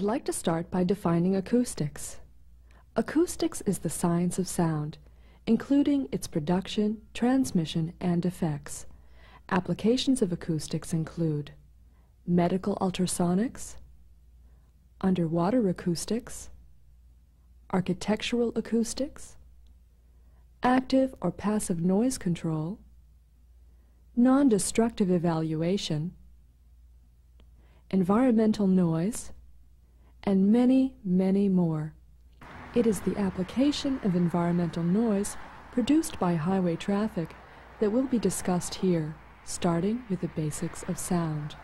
I'd like to start by defining acoustics. Acoustics is the science of sound, including its production, transmission, and effects. Applications of acoustics include medical ultrasonics, underwater acoustics, architectural acoustics, active or passive noise control, non-destructive evaluation, environmental noise, and many, many more. It is the application of environmental noise produced by highway traffic that will be discussed here, starting with the basics of sound.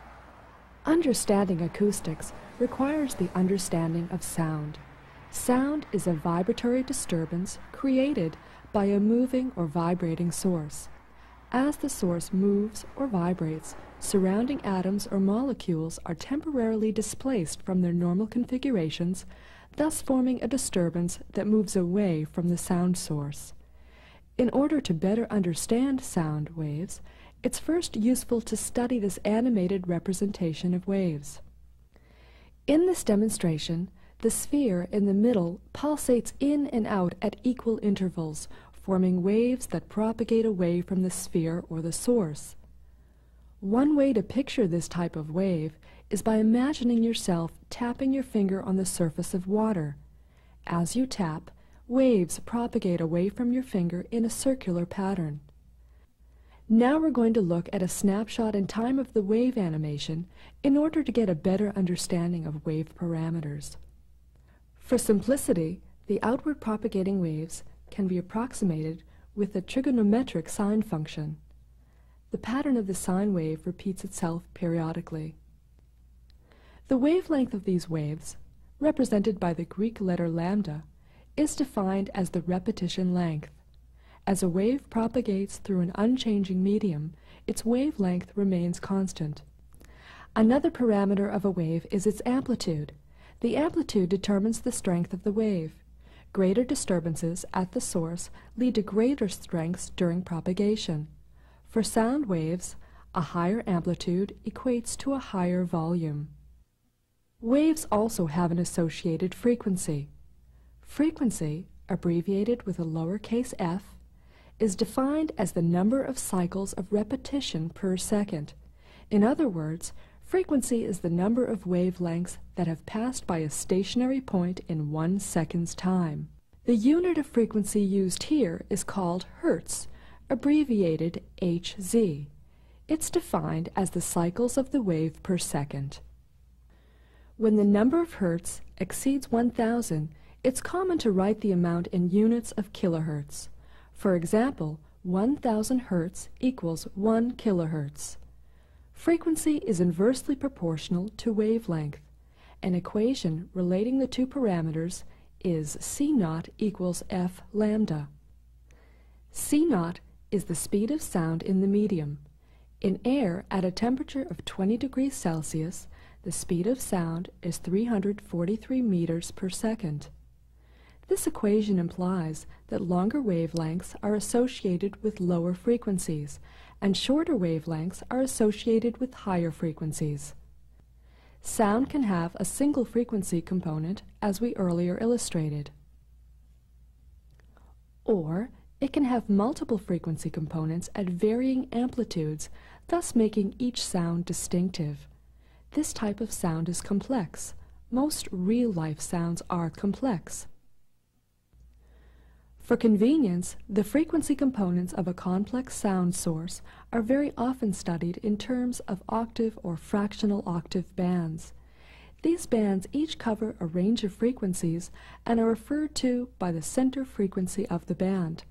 Understanding acoustics requires the understanding of sound. Sound is a vibratory disturbance created by a moving or vibrating source. As the source moves or vibrates, surrounding atoms or molecules are temporarily displaced from their normal configurations, thus forming a disturbance that moves away from the sound source. In order to better understand sound waves, it's first useful to study this animated representation of waves. In this demonstration, the sphere in the middle pulsates in and out at equal intervals, forming waves that propagate away from the sphere or the source. One way to picture this type of wave is by imagining yourself tapping your finger on the surface of water. As you tap, waves propagate away from your finger in a circular pattern. Now we're going to look at a snapshot in time of the wave animation in order to get a better understanding of wave parameters. For simplicity, the outward propagating waves can be approximated with a trigonometric sine function. The pattern of the sine wave repeats itself periodically. The wavelength of these waves, represented by the Greek letter lambda, is defined as the repetition length. As a wave propagates through an unchanging medium, its wavelength remains constant. Another parameter of a wave is its amplitude. The amplitude determines the strength of the wave. Greater disturbances at the source lead to greater strengths during propagation. For sound waves, a higher amplitude equates to a higher volume. Waves also have an associated frequency. Frequency, abbreviated with a lowercase f, is defined as the number of cycles of repetition per second. In other words, frequency is the number of wavelengths that have passed by a stationary point in 1 second's time. The unit of frequency used here is called hertz, abbreviated Hz. It's defined as the cycles of the wave per second. When the number of hertz exceeds 1000, it's common to write the amount in units of kilohertz. For example, 1000 hertz equals 1 kilohertz. Frequency is inversely proportional to wavelength. An equation relating the two parameters is C0 equals F lambda. C0 is the speed of sound in the medium. In air at a temperature of 20 degrees Celsius, the speed of sound is 343 meters per second. This equation implies that longer wavelengths are associated with lower frequencies, and shorter wavelengths are associated with higher frequencies. Sound can have a single frequency component, as we earlier illustrated. Or it can have multiple frequency components at varying amplitudes, thus making each sound distinctive. This type of sound is complex. Most real-life sounds are complex. For convenience, the frequency components of a complex sound source are very often studied in terms of octave or fractional octave bands. These bands each cover a range of frequencies and are referred to by the center frequency of the band.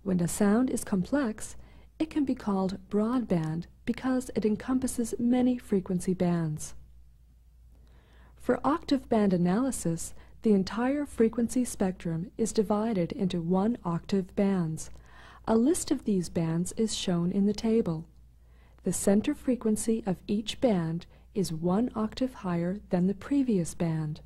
When a sound is complex, it can be called broadband because it encompasses many frequency bands. For octave band analysis, the entire frequency spectrum is divided into 1 octave bands. A list of these bands is shown in the table. The center frequency of each band is 1 octave higher than the previous band.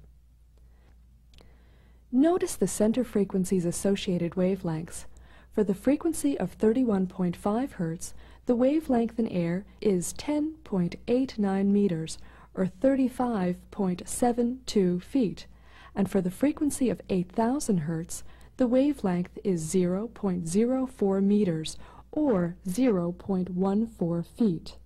Notice the center frequency's associated wavelengths. For the frequency of 31.5 Hz, the wavelength in air is 10.89 meters, or 35.72 feet, and for the frequency of 8,000 hertz, the wavelength is 0.04 meters, or 0.14 feet.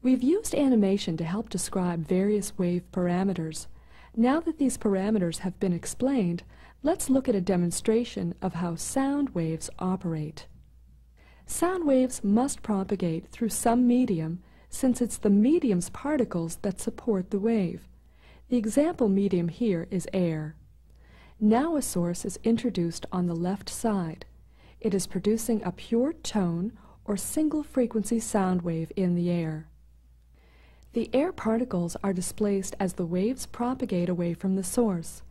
We've used animation to help describe various wave parameters. Now that these parameters have been explained, let's look at a demonstration of how sound waves operate. Sound waves must propagate through some medium, since it's the medium's particles that support the wave. The example medium here is air. Now a source is introduced on the left side. It is producing a pure tone or single frequency sound wave in the air. The air particles are displaced as the waves propagate away from the source.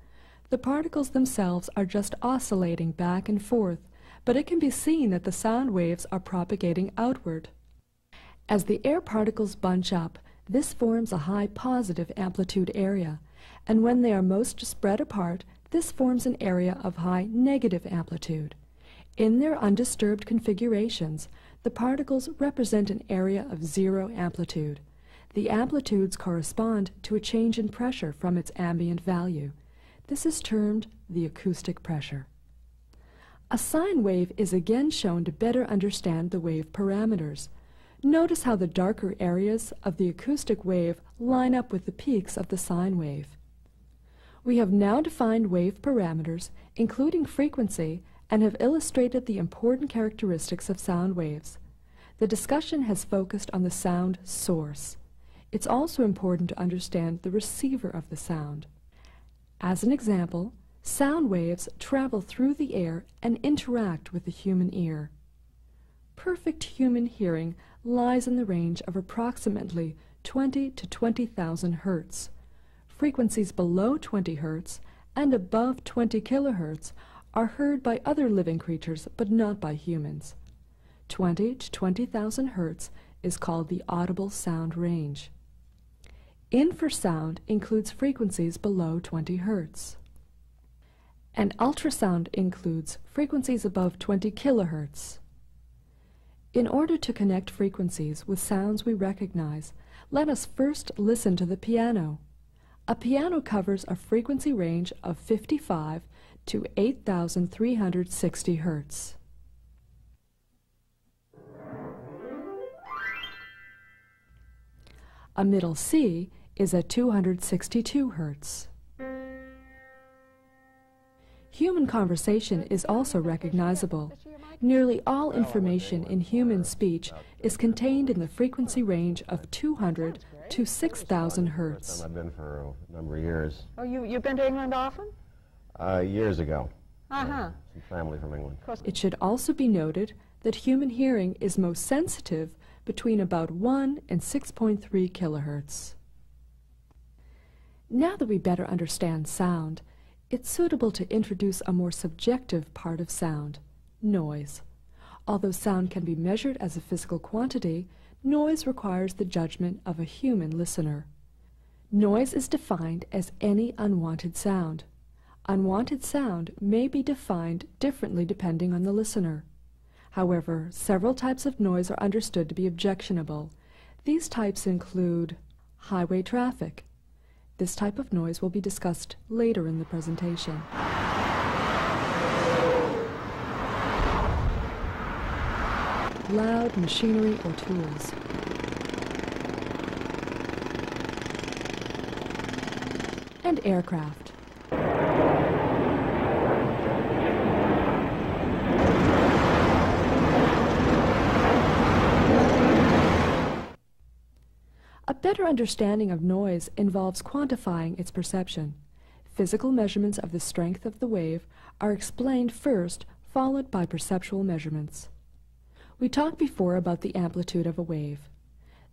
The particles themselves are just oscillating back and forth, but it can be seen that the sound waves are propagating outward. As the air particles bunch up, this forms a high positive amplitude area, and when they are most spread apart, this forms an area of high negative amplitude. In their undisturbed configurations, the particles represent an area of zero amplitude. The amplitudes correspond to a change in pressure from its ambient value. This is termed the acoustic pressure. A sine wave is again shown to better understand the wave parameters. Notice how the darker areas of the acoustic wave line up with the peaks of the sine wave. We have now defined wave parameters, including frequency, and have illustrated the important characteristics of sound waves. The discussion has focused on the sound source. It's also important to understand the receiver of the sound. As an example, sound waves travel through the air and interact with the human ear. Perfect human hearing lies in the range of approximately 20 to 20,000 hertz. Frequencies below 20 hertz and above 20 kilohertz are heard by other living creatures but not by humans. 20 to 20,000 hertz is called the audible sound range. Infrasound includes frequencies below 20 hertz. And ultrasound includes frequencies above 20 kilohertz. In order to connect frequencies with sounds we recognize, let us first listen to the piano. A piano covers a frequency range of 55 to 8,360 hertz. A middle C is at 262 hertz. Human conversation is also recognizable. Nearly all information in human speech is contained in the frequency range of 200 to 6,000 hertz. I've been for a number of years. Oh, you've been to England often? Years ago. Uh-huh. Some family from England. It should also be noted that human hearing is most sensitive between about 1 and 6.3 kilohertz. Now that we better understand sound, it's suitable to introduce a more subjective part of sound, noise. Although sound can be measured as a physical quantity, noise requires the judgment of a human listener. Noise is defined as any unwanted sound. Unwanted sound may be defined differently depending on the listener. However, several types of noise are understood to be objectionable. These types include highway traffic. This type of noise will be discussed later in the presentation. Loud machinery or tools. And aircraft. A better understanding of noise involves quantifying its perception. Physical measurements of the strength of the wave are explained first, followed by perceptual measurements. We talked before about the amplitude of a wave.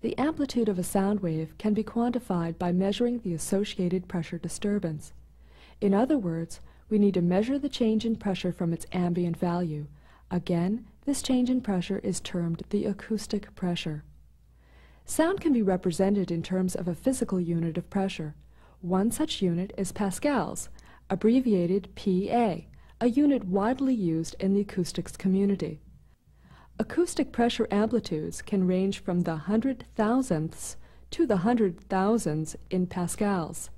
The amplitude of a sound wave can be quantified by measuring the associated pressure disturbance. In other words, we need to measure the change in pressure from its ambient value. Again, this change in pressure is termed the acoustic pressure. Sound can be represented in terms of a physical unit of pressure. One such unit is pascals, abbreviated PA, a unit widely used in the acoustics community. Acoustic pressure amplitudes can range from the hundred thousandths to the 100,000s in pascals.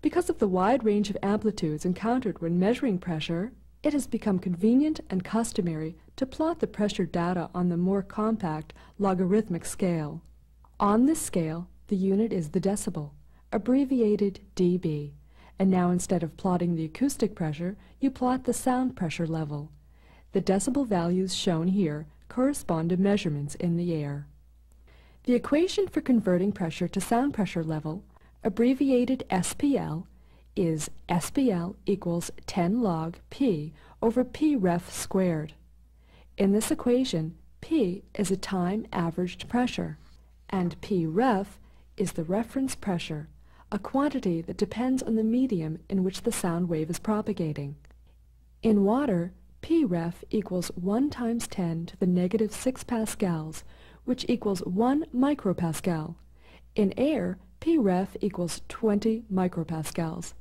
Because of the wide range of amplitudes encountered when measuring pressure, it has become convenient and customary to plot the pressure data on the more compact logarithmic scale. On this scale, the unit is the decibel, abbreviated dB, and now instead of plotting the acoustic pressure, you plot the sound pressure level. The decibel values shown here correspond to measurements in the air. The equation for converting pressure to sound pressure level, abbreviated SPL, is SPL equals 10 log P over P ref squared. In this equation, P is a time averaged pressure, and P ref is the reference pressure, a quantity that depends on the medium in which the sound wave is propagating. In water, P ref equals 1 times 10 to the negative 6 pascals, which equals 1 micropascal. In air, P ref equals 20 micropascals.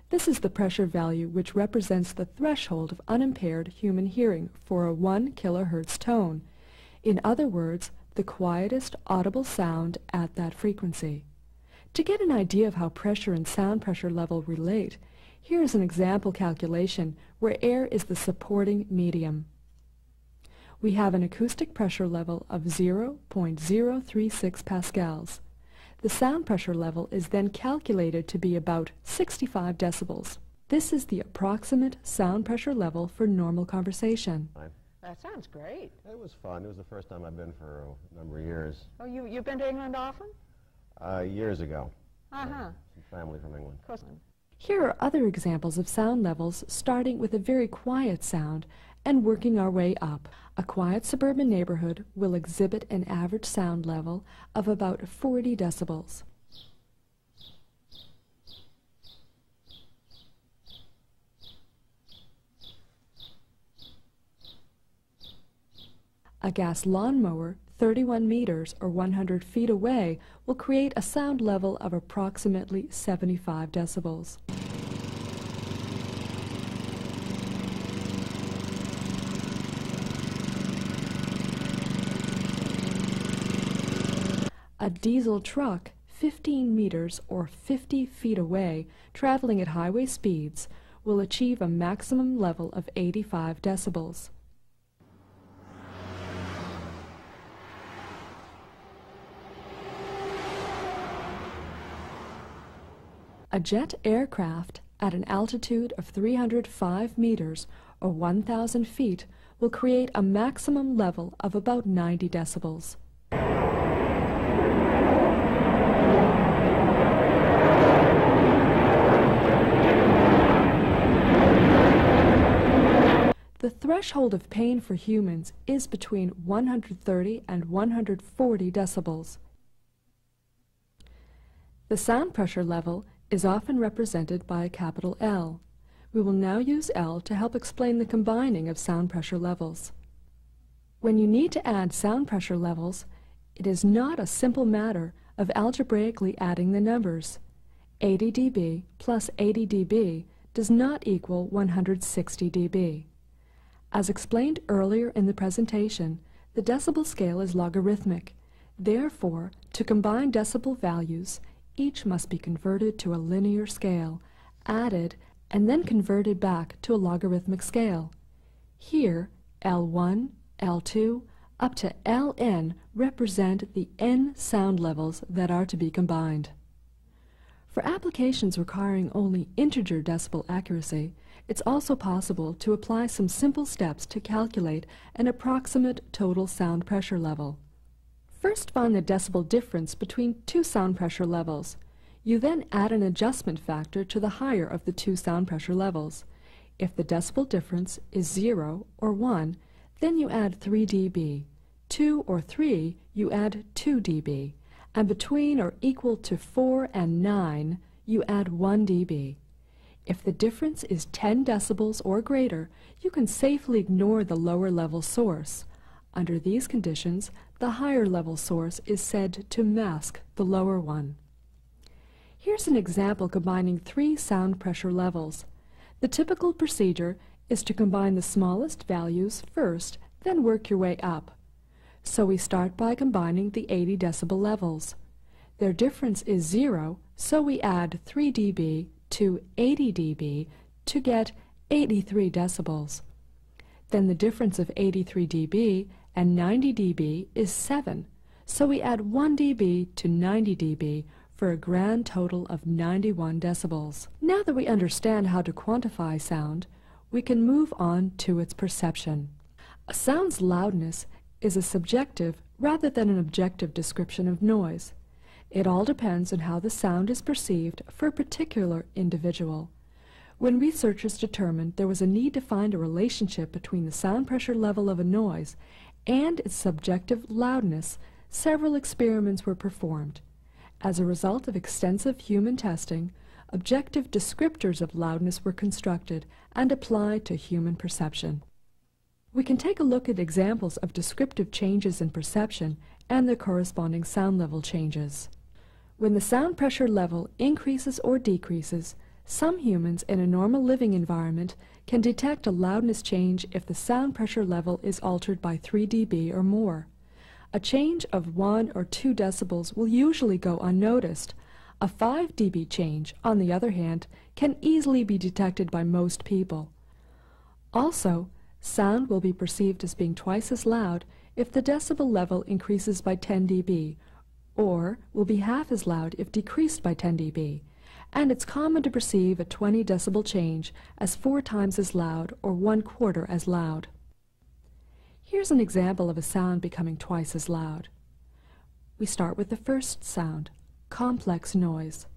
This is the pressure value which represents the threshold of unimpaired human hearing for a 1 kilohertz tone. In other words, the quietest audible sound at that frequency. To get an idea of how pressure and sound pressure level relate, here is an example calculation where air is the supporting medium. We have an acoustic pressure level of 0.036 pascals. The sound pressure level is then calculated to be about 65 decibels. This is the approximate sound pressure level for normal conversation. That sounds great. It was fun. It was the first time I've been for a number of years. Oh, you've been to England often? Years ago. Uh-huh. Some family from England. Of course. Here are other examples of sound levels starting with a very quiet sound and working our way up. A quiet suburban neighborhood will exhibit an average sound level of about 40 decibels. A gas lawnmower 31 meters or 100 feet away will create a sound level of approximately 75 decibels. A diesel truck 15 meters or 50 feet away, traveling at highway speeds, will achieve a maximum level of 85 decibels. A jet aircraft at an altitude of 305 meters or 1,000 feet will create a maximum level of about 90 decibels. The threshold of pain for humans is between 130 and 140 decibels. The sound pressure level is often represented by a capital L. We will now use L to help explain the combining of sound pressure levels. When you need to add sound pressure levels, it is not a simple matter of algebraically adding the numbers. 80 dB plus 80 dB does not equal 160 dB. As explained earlier in the presentation, the decibel scale is logarithmic. Therefore, to combine decibel values, each must be converted to a linear scale, added, and then converted back to a logarithmic scale. Here, L1, L2, up to Ln represent the n sound levels that are to be combined. For applications requiring only integer decibel accuracy, it's also possible to apply some simple steps to calculate an approximate total sound pressure level. First, find the decibel difference between two sound pressure levels. You then add an adjustment factor to the higher of the two sound pressure levels. If the decibel difference is 0 or 1, then you add 3 dB. 2 or 3, you add 2 dB. And between or equal to 4 and 9, you add 1 dB. If the difference is 10 decibels or greater, you can safely ignore the lower level source. Under these conditions, the higher level source is said to mask the lower one. Here's an example combining three sound pressure levels. The typical procedure is to combine the smallest values first, then work your way up. So we start by combining the 80 decibel levels. Their difference is 0, so we add 3 dB to 80 dB to get 83 decibels. Then the difference of 83 dB and 90 dB is 7, so we add 1 dB to 90 dB for a grand total of 91 decibels. Now that we understand how to quantify sound, we can move on to its perception. A sound's loudness is a subjective rather than an objective description of noise. It all depends on how the sound is perceived for a particular individual. When researchers determined there was a need to find a relationship between the sound pressure level of a noise and its subjective loudness, several experiments were performed. As a result of extensive human testing, objective descriptors of loudness were constructed and applied to human perception. We can take a look at examples of descriptive changes in perception and their corresponding sound level changes. When the sound pressure level increases or decreases, some humans in a normal living environment can detect a loudness change if the sound pressure level is altered by 3 dB or more. A change of 1 or 2 decibels will usually go unnoticed. A 5 dB change, on the other hand, can easily be detected by most people. Also, sound will be perceived as being twice as loud if the decibel level increases by 10 dB, or will be half as loud if decreased by 10 dB, and it's common to perceive a 20 decibel change as 4 times as loud or 1/4 as loud. Here's an example of a sound becoming twice as loud. We start with the first sound, complex noise.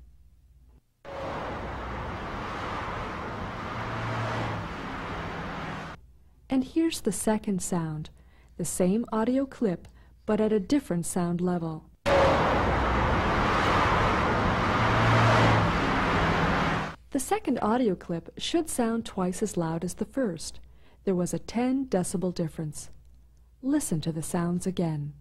And here's the second sound, the same audio clip, but at a different sound level. The second audio clip should sound twice as loud as the first. There was a 10 decibel difference. Listen to the sounds again.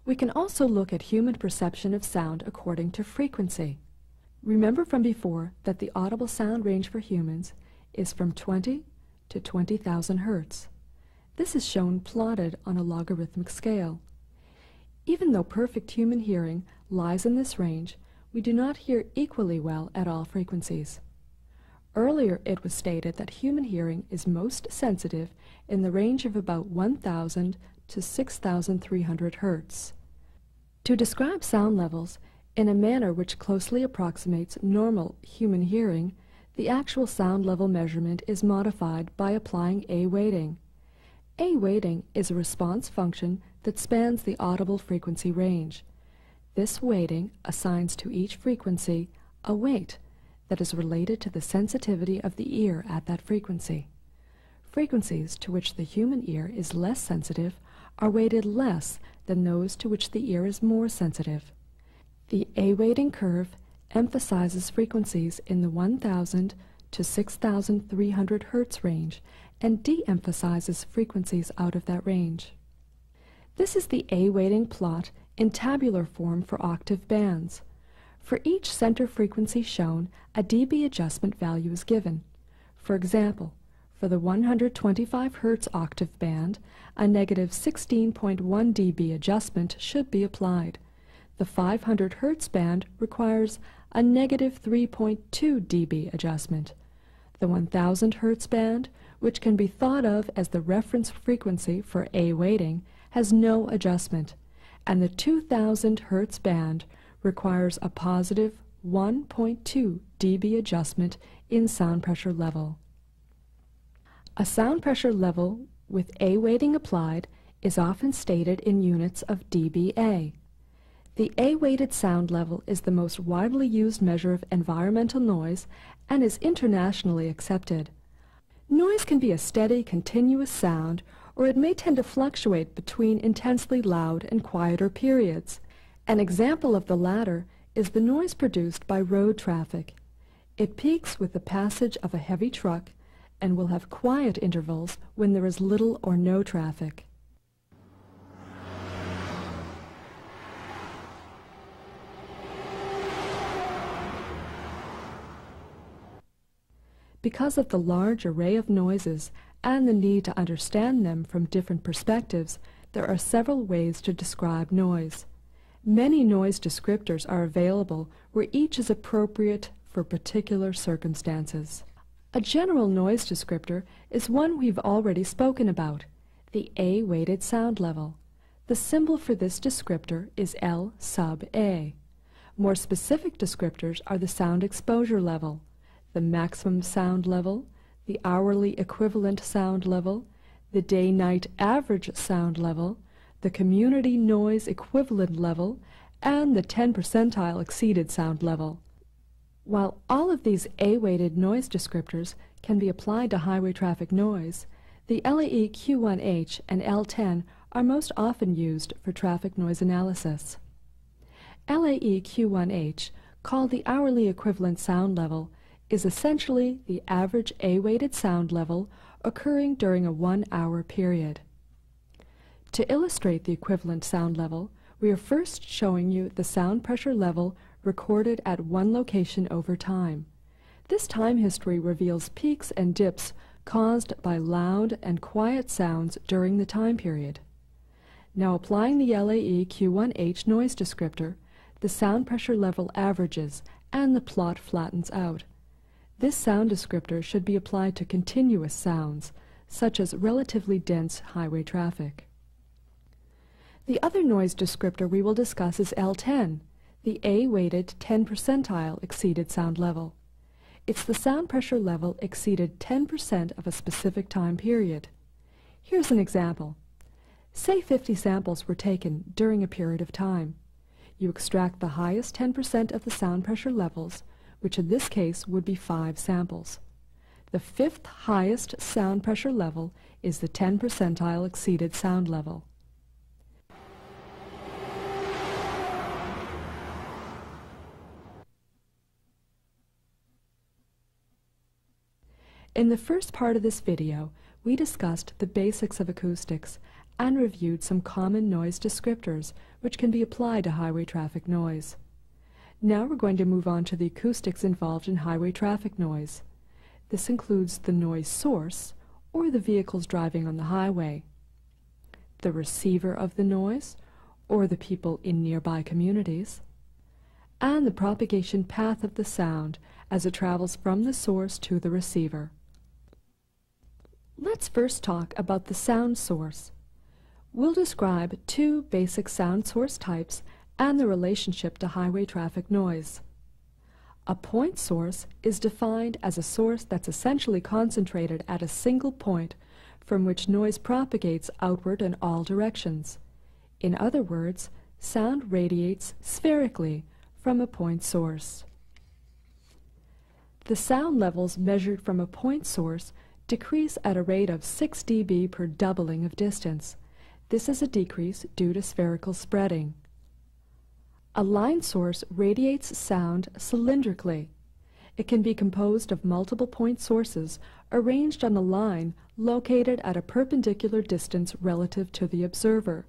We can also look at human perception of sound according to frequency. Remember from before that the audible sound range for humans is from 20 to 20,000 hertz. This is shown plotted on a logarithmic scale. Even though perfect human hearing lies in this range, we do not hear equally well at all frequencies. Earlier it was stated that human hearing is most sensitive in the range of about 1,000 to 6,300 hertz. To describe sound levels in a manner which closely approximates normal human hearing, the actual sound level measurement is modified by applying A weighting. A weighting is a response function that spans the audible frequency range. This weighting assigns to each frequency a weight that is related to the sensitivity of the ear at that frequency. Frequencies to which the human ear is less sensitive are weighted less than those to which the ear is more sensitive. The A weighting curve emphasizes frequencies in the 1,000 to 6,300 hertz range and de-emphasizes frequencies out of that range. This is the A weighting plot in tabular form for octave bands. For each center frequency shown, a dB adjustment value is given. For example, for the 125 Hz octave band, a negative 16.1 dB adjustment should be applied. The 500 Hz band requires a negative 3.2 dB adjustment. The 1000 Hz band, which can be thought of as the reference frequency for A weighting, has no adjustment, and the 2000 Hz band requires a positive 1.2 dB adjustment in sound pressure level. A sound pressure level with A weighting applied is often stated in units of dBA. The A-weighted sound level is the most widely used measure of environmental noise and is internationally accepted. Noise can be a steady, continuous sound, or it may tend to fluctuate between intensely loud and quieter periods. An example of the latter is the noise produced by road traffic. It peaks with the passage of a heavy truck and will have quiet intervals when there is little or no traffic. Because of the large array of noises and the need to understand them from different perspectives, there are several ways to describe noise. Many noise descriptors are available where each is appropriate for particular circumstances. A general noise descriptor is one we've already spoken about, the A-weighted sound level. The symbol for this descriptor is L sub A. More specific descriptors are the sound exposure level, the maximum sound level, the hourly equivalent sound level, the day-night average sound level, the community noise equivalent level, and the 10 percentile exceeded sound level. While all of these A-weighted noise descriptors can be applied to highway traffic noise, the LAE Q1H and L10 are most often used for traffic noise analysis. LAE Q1H, called the hourly equivalent sound level, is essentially the average A-weighted sound level occurring during a 1-hour period. To illustrate the equivalent sound level, we are first showing you the sound pressure level recorded at one location over time. This time history reveals peaks and dips caused by loud and quiet sounds during the time period. Now applying the LAE Q1H noise descriptor, the sound pressure level averages and the plot flattens out. This sound descriptor should be applied to continuous sounds, such as relatively dense highway traffic. The other noise descriptor we will discuss is L10, the A-weighted 10 percentile exceeded sound level. It's the sound pressure level exceeded 10% of a specific time period. Here's an example. Say 50 samples were taken during a period of time. You extract the highest 10% of the sound pressure levels, which in this case would be 5 samples. The 5th highest sound pressure level is the 10 percentile exceeded sound level. In the first part of this video, we discussed the basics of acoustics and reviewed some common noise descriptors which can be applied to highway traffic noise. Now we're going to move on to the acoustics involved in highway traffic noise. This includes the noise source, or the vehicles driving on the highway, the receiver of the noise, or the people in nearby communities, and the propagation path of the sound as it travels from the source to the receiver. Let's first talk about the sound source. We'll describe 2 basic sound source types and the relationship to highway traffic noise. A point source is defined as a source that's essentially concentrated at a single point from which noise propagates outward in all directions. In other words, sound radiates spherically from a point source. The sound levels measured from a point source decrease at a rate of 6 dB per doubling of distance. This is a decrease due to spherical spreading. A line source radiates sound cylindrically. It can be composed of multiple point sources arranged on a line located at a perpendicular distance relative to the observer.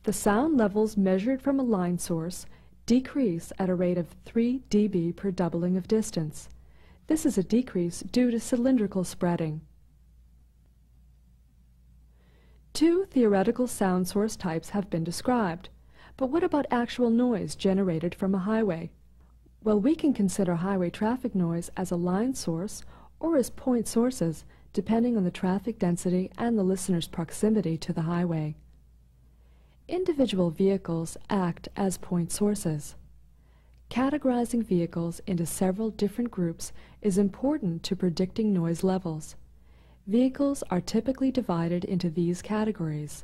The sound levels measured from a line source decrease at a rate of 3 dB per doubling of distance. This is a decrease due to cylindrical spreading. 2 theoretical sound source types have been described. But what about actual noise generated from a highway? Well, we can consider highway traffic noise as a line source or as point sources, depending on the traffic density and the listener's proximity to the highway. Individual vehicles act as point sources. Categorizing vehicles into several different groups is important to predicting noise levels. Vehicles are typically divided into these categories: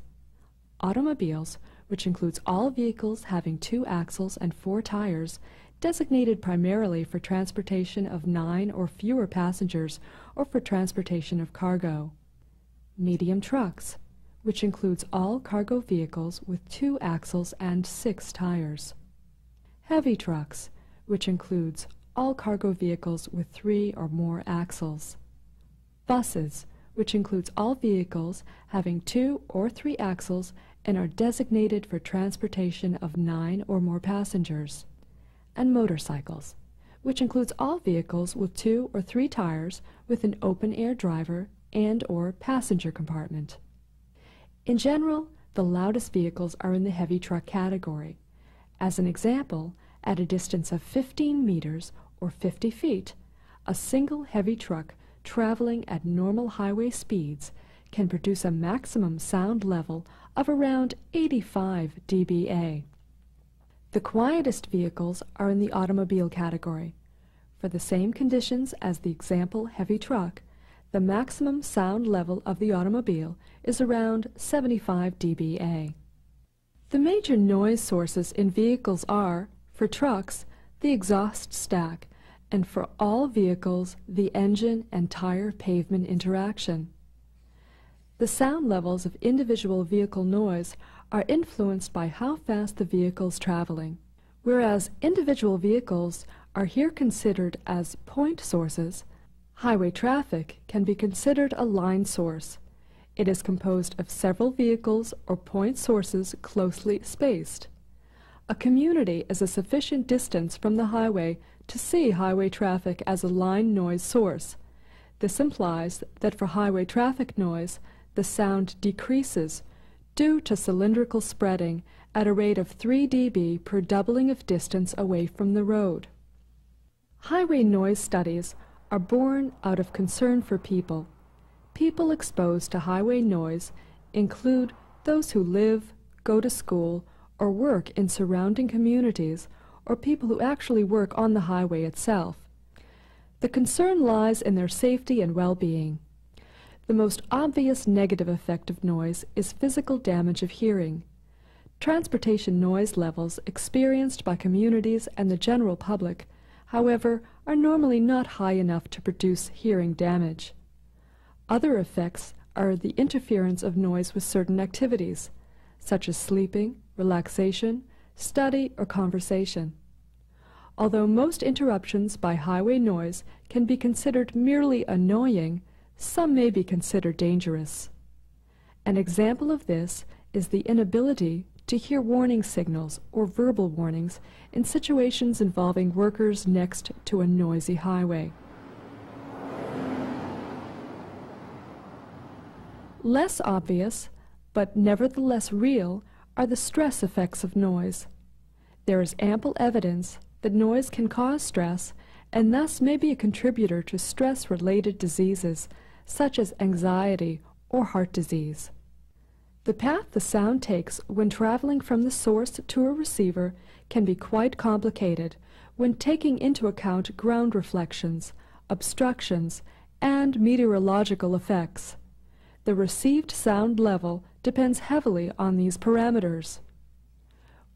automobiles, which includes all vehicles having 2 axles and 4 tires, designated primarily for transportation of 9 or fewer passengers or for transportation of cargo. Medium trucks, which includes all cargo vehicles with 2 axles and 6 tires. Heavy trucks, which includes all cargo vehicles with 3 or more axles. Buses, which includes all vehicles having 2 or 3 axles and are designated for transportation of 9 or more passengers. And motorcycles, which includes all vehicles with 2 or 3 tires with an open-air driver and/or passenger compartment. In general, the loudest vehicles are in the heavy truck category. As an example, at a distance of 15 meters or 50 feet, a single heavy truck traveling at normal highway speeds can produce a maximum sound level of around 85 dBA. The quietest vehicles are in the automobile category. For the same conditions as the example heavy truck, the maximum sound level of the automobile is around 75 dBA. The major noise sources in vehicles are, for trucks, the exhaust stack, and for all vehicles, the engine and tire pavement interaction. The sound levels of individual vehicle noise are influenced by how fast the vehicle is traveling. Whereas individual vehicles are here considered as point sources, highway traffic can be considered a line source. It is composed of several vehicles or point sources closely spaced. A community is a sufficient distance from the highway to see highway traffic as a line noise source. This implies that for highway traffic noise, the sound decreases due to cylindrical spreading at a rate of 3 dB per doubling of distance away from the road. Highway noise studies are born out of concern for people. People exposed to highway noise include those who live, go to school, or work in surrounding communities, or people who actually work on the highway itself. The concern lies in their safety and well-being. The most obvious negative effect of noise is physical damage of hearing. Transportation noise levels experienced by communities and the general public, however, are normally not high enough to produce hearing damage. Other effects are the interference of noise with certain activities, such as sleeping, relaxation, study, or conversation. Although most interruptions by highway noise can be considered merely annoying, some may be considered dangerous. An example of this is the inability to hear warning signals or verbal warnings in situations involving workers next to a noisy highway. Less obvious, but nevertheless real, are the stress effects of noise. There is ample evidence that noise can cause stress and thus may be a contributor to stress-related diseases such as anxiety or heart disease. The path the sound takes when traveling from the source to a receiver can be quite complicated when taking into account ground reflections, obstructions, and meteorological effects. The received sound level depends heavily on these parameters.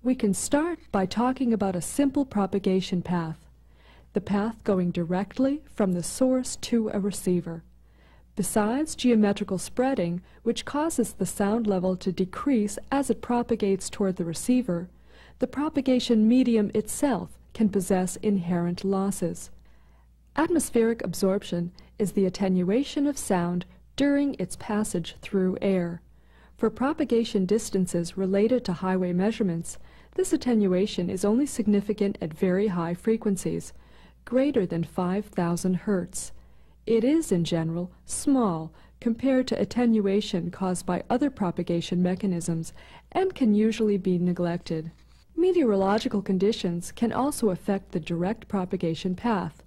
We can start by talking about a simple propagation path, the path going directly from the source to a receiver. Besides geometrical spreading, which causes the sound level to decrease as it propagates toward the receiver, the propagation medium itself can possess inherent losses. Atmospheric absorption is the attenuation of sound during its passage through air. For propagation distances related to highway measurements, this attenuation is only significant at very high frequencies, greater than 5,000 Hertz. It is, in general, small compared to attenuation caused by other propagation mechanisms and can usually be neglected. Meteorological conditions can also affect the direct propagation path.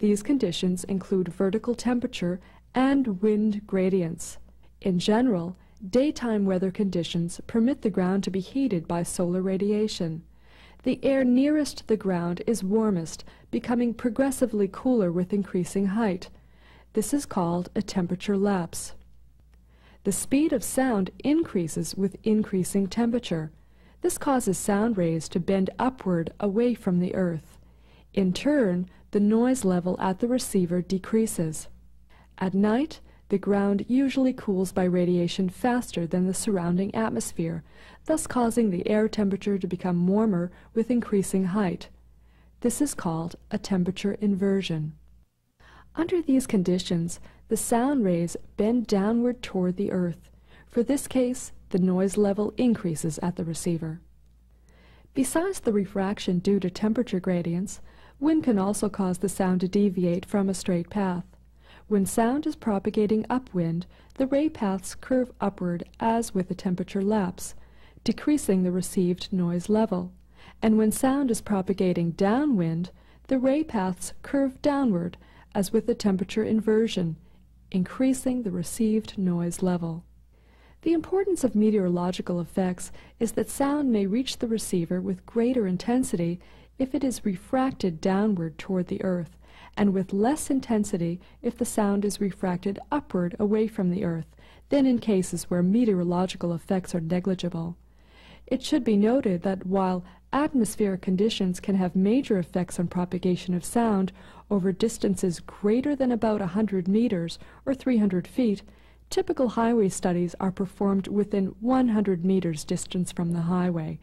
These conditions include vertical temperature and wind gradients. In general, daytime weather conditions permit the ground to be heated by solar radiation. The air nearest the ground is warmest, becoming progressively cooler with increasing height. This is called a temperature lapse. The speed of sound increases with increasing temperature. This causes sound rays to bend upward away from the earth. In turn, the noise level at the receiver decreases. At night, the ground usually cools by radiation faster than the surrounding atmosphere, thus causing the air temperature to become warmer with increasing height. This is called a temperature inversion. Under these conditions, the sound rays bend downward toward the earth. For this case, the noise level increases at the receiver. Besides the refraction due to temperature gradients, Wind can also cause the sound to deviate from a straight path. When sound is propagating upwind, the ray paths curve upward as with a temperature lapse, decreasing the received noise level. And when sound is propagating downwind, the ray paths curve downward as with a temperature inversion, increasing the received noise level. The importance of meteorological effects is that sound may reach the receiver with greater intensity if it is refracted downward toward the earth, and with less intensity if the sound is refracted upward away from the earth than in cases where meteorological effects are negligible. It should be noted that while atmospheric conditions can have major effects on propagation of sound over distances greater than about 100 meters or 300 feet, typical highway studies are performed within 100 meters distance from the highway,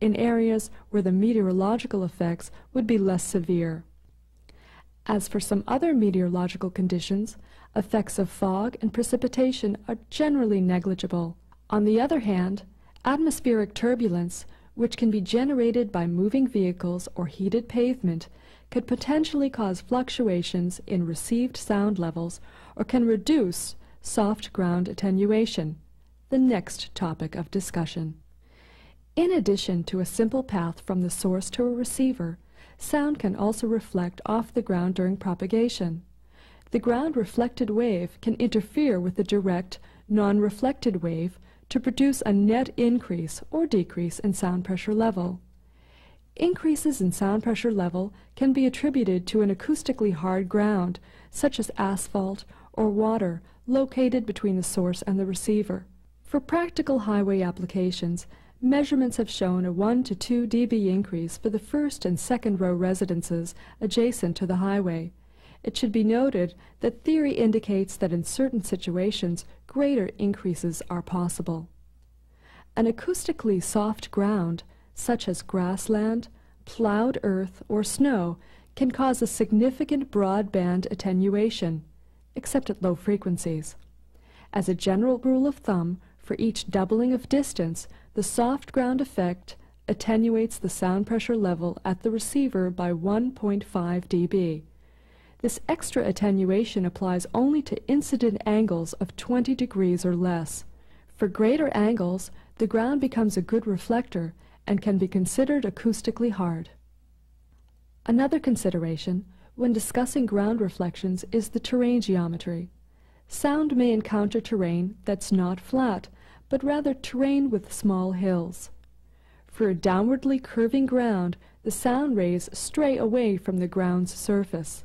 in areas where the meteorological effects would be less severe. As for some other meteorological conditions, effects of fog and precipitation are generally negligible. On the other hand, atmospheric turbulence, which can be generated by moving vehicles or heated pavement, could potentially cause fluctuations in received sound levels or can reduce soft ground attenuation, the next topic of discussion. In addition to a simple path from the source to a receiver, sound can also reflect off the ground during propagation. The ground-reflected wave can interfere with the direct, non-reflected wave to produce a net increase or decrease in sound pressure level. Increases in sound pressure level can be attributed to an acoustically hard ground, such as asphalt or water, located between the source and the receiver. For practical highway applications, measurements have shown a 1 to 2 dB increase for the first and second row residences adjacent to the highway. It should be noted that theory indicates that in certain situations, greater increases are possible. An acoustically soft ground, such as grassland, plowed earth, or snow, can cause a significant broadband attenuation, except at low frequencies. As a general rule of thumb, for each doubling of distance, the soft ground effect attenuates the sound pressure level at the receiver by 1.5 dB. This extra attenuation applies only to incident angles of 20 degrees or less. For greater angles, the ground becomes a good reflector and can be considered acoustically hard. Another consideration when discussing ground reflections is the terrain geometry. Sound may encounter terrain that's not flat, but rather terrain with small hills. For a downwardly curving ground, the sound rays stray away from the ground's surface.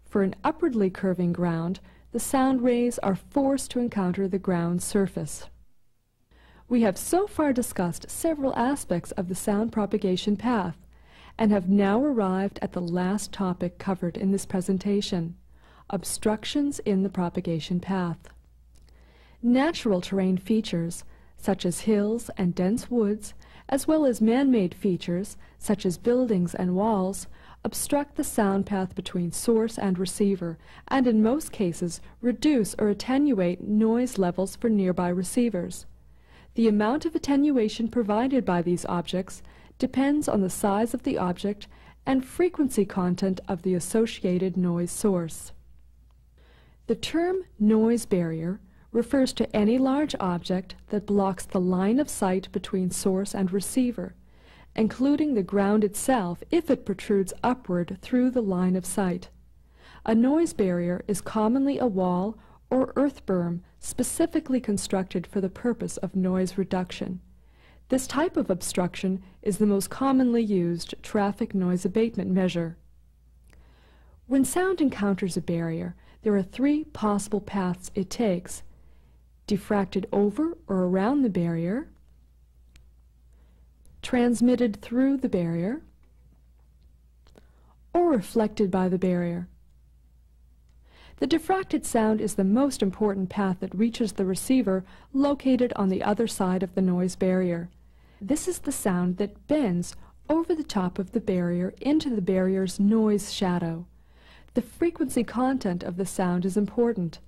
For an upwardly curving ground, the sound rays are forced to encounter the ground's surface. We have so far discussed several aspects of the sound propagation path, and have now arrived at the last topic covered in this presentation: obstructions in the propagation path. Natural terrain features, such as hills and dense woods, as well as man-made features, such as buildings and walls, obstruct the sound path between source and receiver, and in most cases reduce or attenuate noise levels for nearby receivers. The amount of attenuation provided by these objects depends on the size of the object and frequency content of the associated noise source. The term noise barrier refers to any large object that blocks the line of sight between source and receiver, including the ground itself if it protrudes upward through the line of sight. A noise barrier is commonly a wall or earth berm specifically constructed for the purpose of noise reduction. This type of obstruction is the most commonly used traffic noise abatement measure. When sound encounters a barrier, there are 3 possible paths it takes: diffracted over or around the barrier, transmitted through the barrier, or reflected by the barrier. The diffracted sound is the most important path that reaches the receiver located on the other side of the noise barrier. This is the sound that bends over the top of the barrier into the barrier's noise shadow. The frequency content of the sound is important.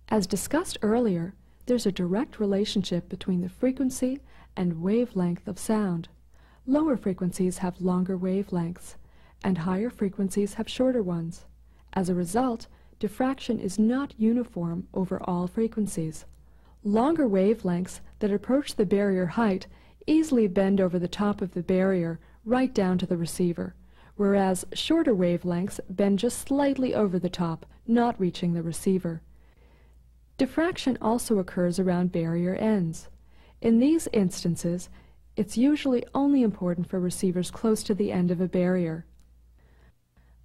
As discussed earlier, there's a direct relationship between the frequency and wavelength of sound. Lower frequencies have longer wavelengths, and higher frequencies have shorter ones. As a result, diffraction is not uniform over all frequencies. Longer wavelengths that approach the barrier height easily bend over the top of the barrier right down to the receiver, whereas shorter wavelengths bend just slightly over the top, not reaching the receiver. Diffraction also occurs around barrier ends. In these instances, it's usually only important for receivers close to the end of a barrier.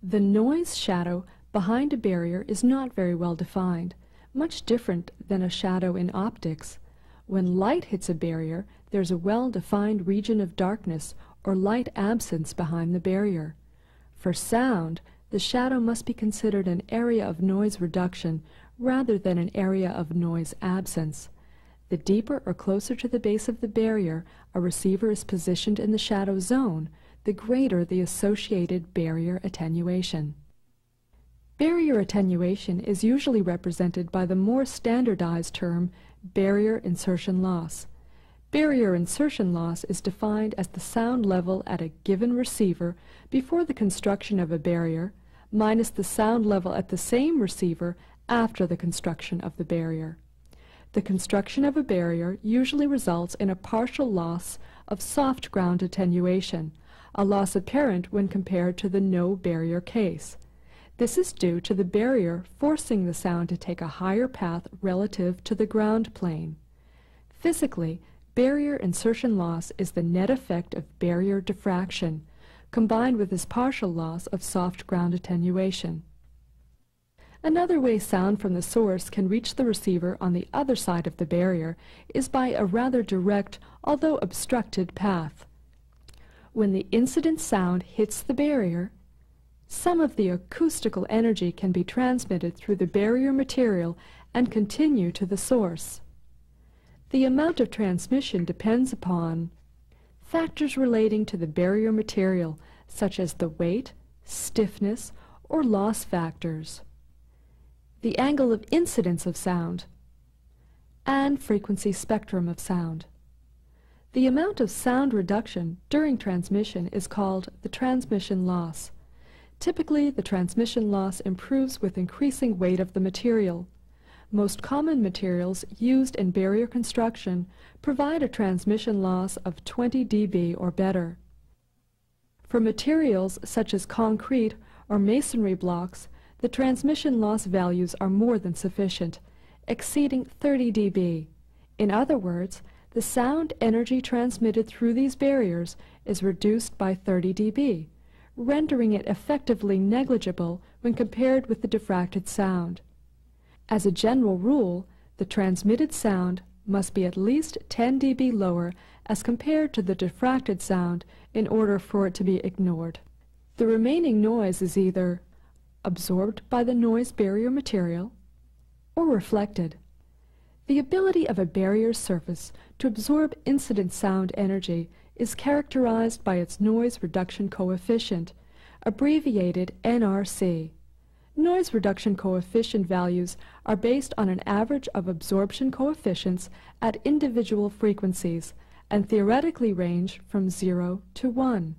The noise shadow behind a barrier is not very well defined, much different than a shadow in optics. When light hits a barrier, there's a well-defined region of darkness or light absence behind the barrier. For sound, the shadow must be considered an area of noise reduction rather than an area of noise absence. The deeper or closer to the base of the barrier a receiver is positioned in the shadow zone, the greater the associated barrier attenuation. Barrier attenuation is usually represented by the more standardized term barrier insertion loss. Barrier insertion loss is defined as the sound level at a given receiver before the construction of a barrier minus the sound level at the same receiver after the construction of the barrier. The construction of a barrier usually results in a partial loss of soft ground attenuation, a loss apparent when compared to the no barrier case. This is due to the barrier forcing the sound to take a higher path relative to the ground plane. Physically, barrier insertion loss is the net effect of barrier diffraction, combined with this partial loss of soft ground attenuation. Another way sound from the source can reach the receiver on the other side of the barrier is by a rather direct, although obstructed, path. When the incident sound hits the barrier, some of the acoustical energy can be transmitted through the barrier material and continue to the source. The amount of transmission depends upon factors relating to the barrier material, such as the weight, stiffness, or loss factors, the angle of incidence of sound, and frequency spectrum of sound. The amount of sound reduction during transmission is called the transmission loss. Typically, the transmission loss improves with increasing weight of the material. Most common materials used in barrier construction provide a transmission loss of 20 dB or better. For materials such as concrete or masonry blocks, the transmission loss values are more than sufficient, exceeding 30 dB. In other words, the sound energy transmitted through these barriers is reduced by 30 dB, rendering it effectively negligible when compared with the diffracted sound. As a general rule, the transmitted sound must be at least 10 dB lower as compared to the diffracted sound in order for it to be ignored. The remaining noise is either absorbed by the noise barrier material or reflected. The ability of a barrier surface to absorb incident sound energy is characterized by its noise reduction coefficient, abbreviated NRC. Noise reduction coefficient values are based on an average of absorption coefficients at individual frequencies and theoretically range from 0 to 1.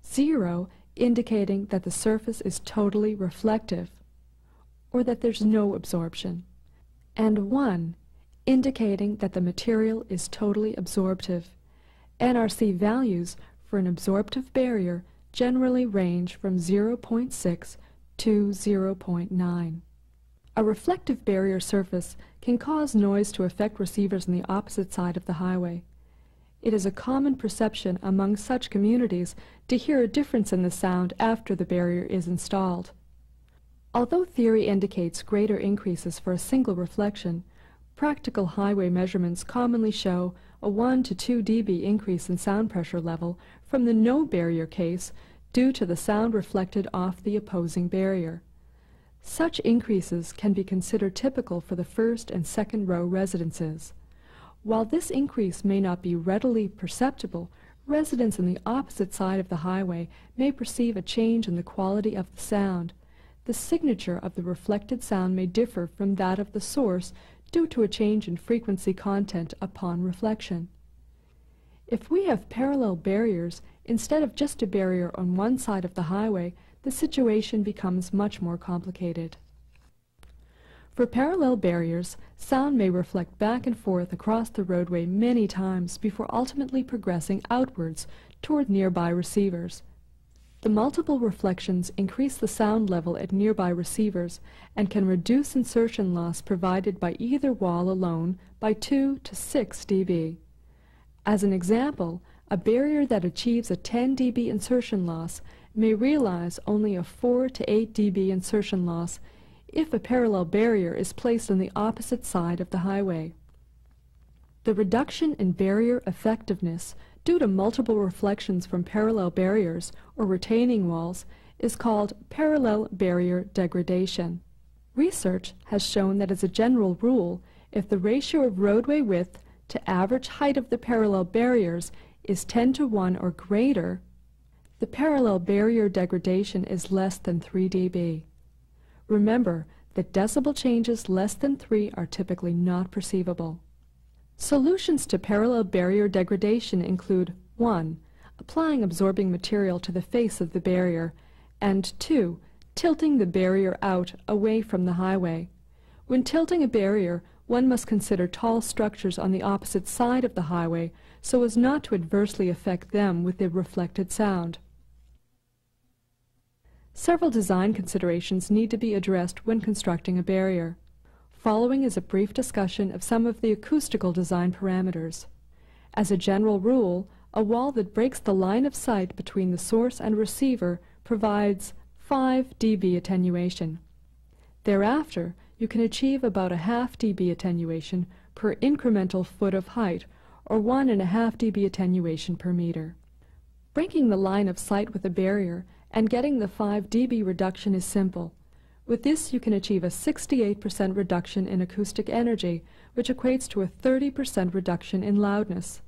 0 indicating that the surface is totally reflective, or that there's no absorption, and 1 indicating that the material is totally absorptive. NRC values for an absorptive barrier generally range from 0.6 to 0.9. A reflective barrier surface can cause noise to affect receivers on the opposite side of the highway. It is a common perception among such communities to hear a difference in the sound after the barrier is installed. Although theory indicates greater increases for a single reflection, practical highway measurements commonly show a 1 to 2 dB increase in sound pressure level from the no barrier case due to the sound reflected off the opposing barrier. Such increases can be considered typical for the first and second row residences. While this increase may not be readily perceptible, residents on the opposite side of the highway may perceive a change in the quality of the sound. The signature of the reflected sound may differ from that of the source due to a change in frequency content upon reflection. If we have parallel barriers instead of just a barrier on one side of the highway, the situation becomes much more complicated. For parallel barriers, sound may reflect back and forth across the roadway many times before ultimately progressing outwards toward nearby receivers. The multiple reflections increase the sound level at nearby receivers and can reduce insertion loss provided by either wall alone by 2 to 6 dB. As an example, a barrier that achieves a 10 dB insertion loss may realize only a 4 to 8 dB insertion loss if a parallel barrier is placed on the opposite side of the highway. The reduction in barrier effectiveness due to multiple reflections from parallel barriers or retaining walls is called parallel barrier degradation. Research has shown that as a general rule, if the ratio of roadway width to average height of the parallel barriers is 10 to 1 or greater, the parallel barrier degradation is less than 3 dB. Remember that decibel changes less than 3 are typically not perceivable. Solutions to parallel barrier degradation include 1. Applying absorbing material to the face of the barrier, and 2. Tilting the barrier out away from the highway. When tilting a barrier, one must consider tall structures on the opposite side of the highway so as not to adversely affect them with the reflected sound. Several design considerations need to be addressed when constructing a barrier. Following is a brief discussion of some of the acoustical design parameters. As a general rule, a wall that breaks the line of sight between the source and receiver provides 5 dB attenuation. Thereafter, you can achieve about a half dB attenuation per incremental foot of height, or 1.5 dB attenuation per meter. Breaking the line of sight with a barrier and getting the 5 dB reduction is simple. With this, you can achieve a 68% reduction in acoustic energy, which equates to a 30% reduction in loudness.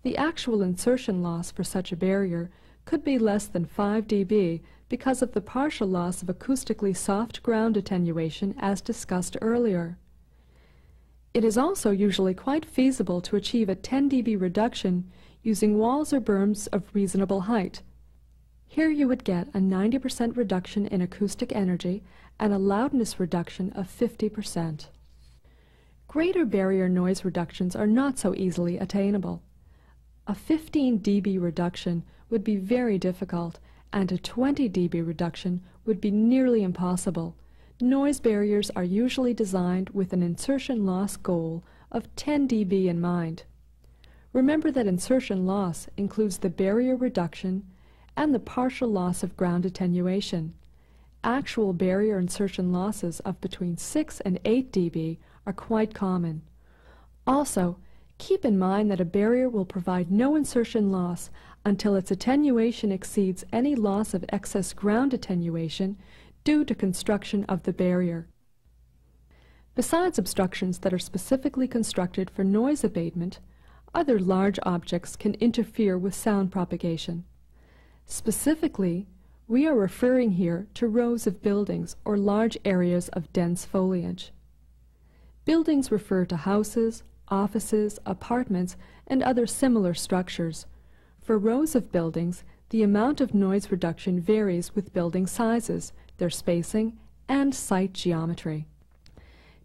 The actual insertion loss for such a barrier could be less than 5 dB because of the partial loss of acoustically soft ground attenuation as discussed earlier. It is also usually quite feasible to achieve a 10 dB reduction using walls or berms of reasonable height. Here you would get a 90% reduction in acoustic energy and a loudness reduction of 50%. Greater barrier noise reductions are not so easily attainable. A 15 dB reduction would be very difficult, and a 20 dB reduction would be nearly impossible. Noise barriers are usually designed with an insertion loss goal of 10 dB in mind. Remember that insertion loss includes the barrier reduction and the partial loss of ground attenuation. Actual barrier insertion losses of between 6 and 8 dB are quite common. Also, keep in mind that a barrier will provide no insertion loss until its attenuation exceeds any loss of excess ground attenuation due to construction of the barrier. Besides obstructions that are specifically constructed for noise abatement, other large objects can interfere with sound propagation. Specifically, we are referring here to rows of buildings or large areas of dense foliage. Buildings refer to houses, offices, apartments, and other similar structures. For rows of buildings, the amount of noise reduction varies with building sizes, their spacing, and site geometry.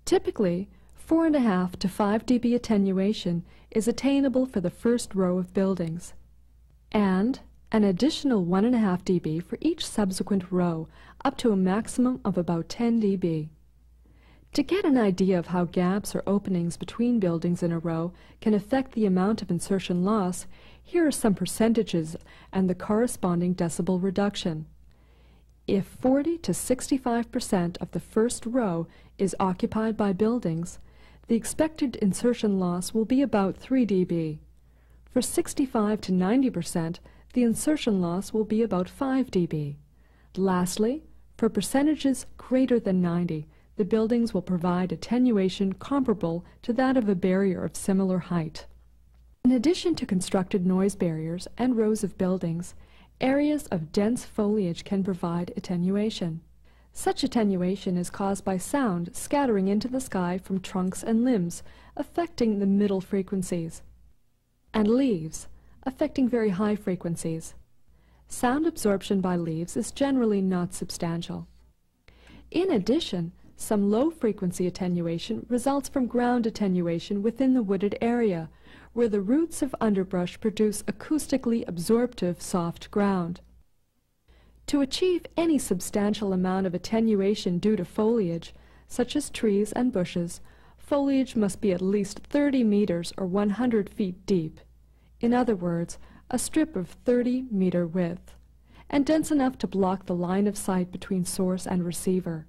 Typically, 4.5 to 5 dB attenuation is attainable for the first row of buildings, and an additional 1.5 dB for each subsequent row, up to a maximum of about 10 dB. To get an idea of how gaps or openings between buildings in a row can affect the amount of insertion loss, here are some percentages and the corresponding decibel reduction. If 40 to 65% of the first row is occupied by buildings, the expected insertion loss will be about 3 dB. For 65 to 90%, the insertion loss will be about 5 dB. Lastly, for percentages greater than 90, the buildings will provide attenuation comparable to that of a barrier of similar height. In addition to constructed noise barriers and rows of buildings, areas of dense foliage can provide attenuation. Such attenuation is caused by sound scattering into the sky from trunks and limbs, affecting the middle frequencies. And leaves, affecting very high frequencies. Sound absorption by leaves is generally not substantial. In addition, some low-frequency attenuation results from ground attenuation within the wooded area, where the roots of underbrush produce acoustically absorptive soft ground. To achieve any substantial amount of attenuation due to foliage, such as trees and bushes, foliage must be at least 30 meters or 100 feet deep. In other words, a strip of 30-meter width, and dense enough to block the line of sight between source and receiver.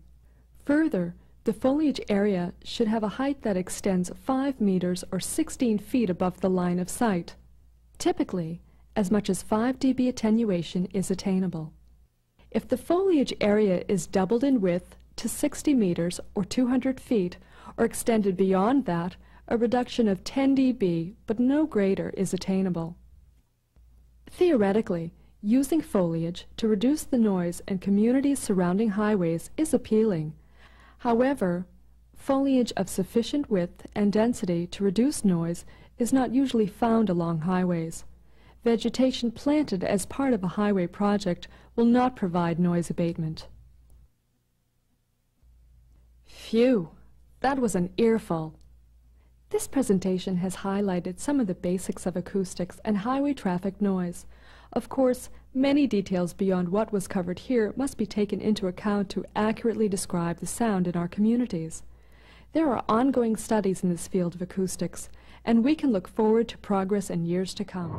Further, the foliage area should have a height that extends 5 meters or 16 feet above the line of sight. Typically, as much as 5 dB attenuation is attainable. If the foliage area is doubled in width to 60 meters or 200 feet, or extended beyond that, a reduction of 10 dB, but no greater, is attainable. Theoretically, using foliage to reduce the noise in communities surrounding highways is appealing. However, foliage of sufficient width and density to reduce noise is not usually found along highways. Vegetation planted as part of a highway project will not provide noise abatement. Phew, that was an earful. This presentation has highlighted some of the basics of acoustics and highway traffic noise. Of course, many details beyond what was covered here must be taken into account to accurately describe the sound in our communities. There are ongoing studies in this field of acoustics, and we can look forward to progress in years to come.